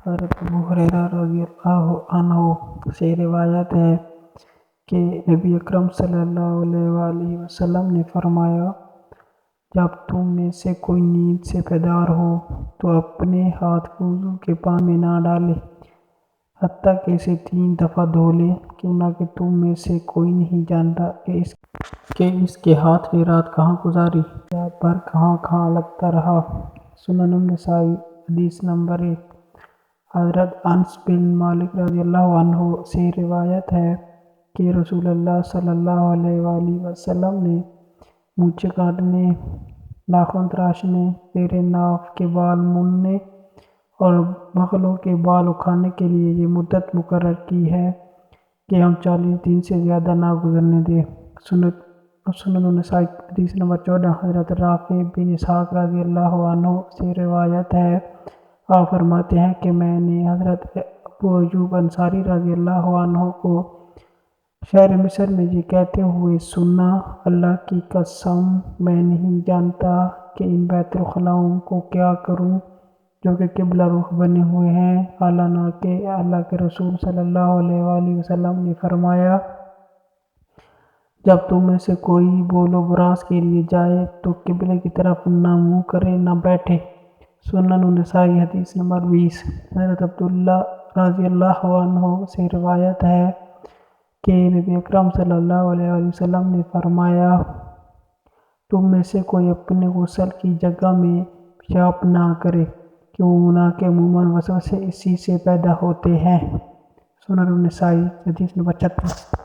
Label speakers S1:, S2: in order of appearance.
S1: حضرت ابو ہریرہ رضی اللہ عنہ سے روایت ہے کہ نبی اکرم صلی اللہ علیہ وآلہ وسلم نے فرمایا، جب تم میں سے کوئی نیند سے بیدار ہو تو اپنے ہاتھ وضو کے پانی میں نہ ڈالے حتیٰ کہ اسے 3 دفعہ دھو لے، کیوں نہ کہ تم میں سے کوئی نہیں جانتا کہ اس کے ہاتھ نے رات کہاں گزاری یا پر کہاں کہاں لگتا رہا۔ سنن النسائی حدیث نمبر 1۔ حضرت انس بن مالک رضی اللہ عنہ سے روایت ہے کہ رسول اللہ صلی اللہ علیہ وآلہ وسلم نے مونچھیں کاٹنے، ناخن تراشنے، زیر ناف کے بال موننے اور بغلوں کے بال اکھاڑنے کے لیے یہ مدت مقرر کی ہے کہ ہم 40 دن سے زیادہ نہ گزرنے دیں۔ سنن النسائی حدیث نمبر 14۔ حضرت رافع بن اسحاق رضی اللہ عنہ سے روایت ہے، آپ فرماتے ہیں کہ میں نے حضرت ابو ایوب انصاری رضی اللہ عنہ کو شہر مصر میں یہ کہتے ہوئے سنا، اللہ کی قسم میں نہیں جانتا کہ ان بیت الخلاؤں کو کیا کروں جو کہ قبلہ رخ بنے ہوئے ہیں، حالانہ کہ اللہ کے رسول صلی اللہ علیہ وآلہ وسلم نے فرمایا، جب تم میں سے کوئی بول و براز کے لیے جائے تو قبلے کی طرف نہ منہ کرے نہ بیٹھے۔ سنن النسائی حدیث نمبر 20۔ حضرت عبداللہ رضی اللہ عنہ سے روایت ہے کہ نبی اکرم صلی اللہ علیہ وآلہ وسلم نے فرمایا، تم میں سے کوئی اپنے غسل کی جگہ میں پیشاب نہ کرے، کیوں نہ کہ عموماً وسوسے اسی سے پیدا ہوتے ہیں۔ سنن النسائی حدیث نمبر 36۔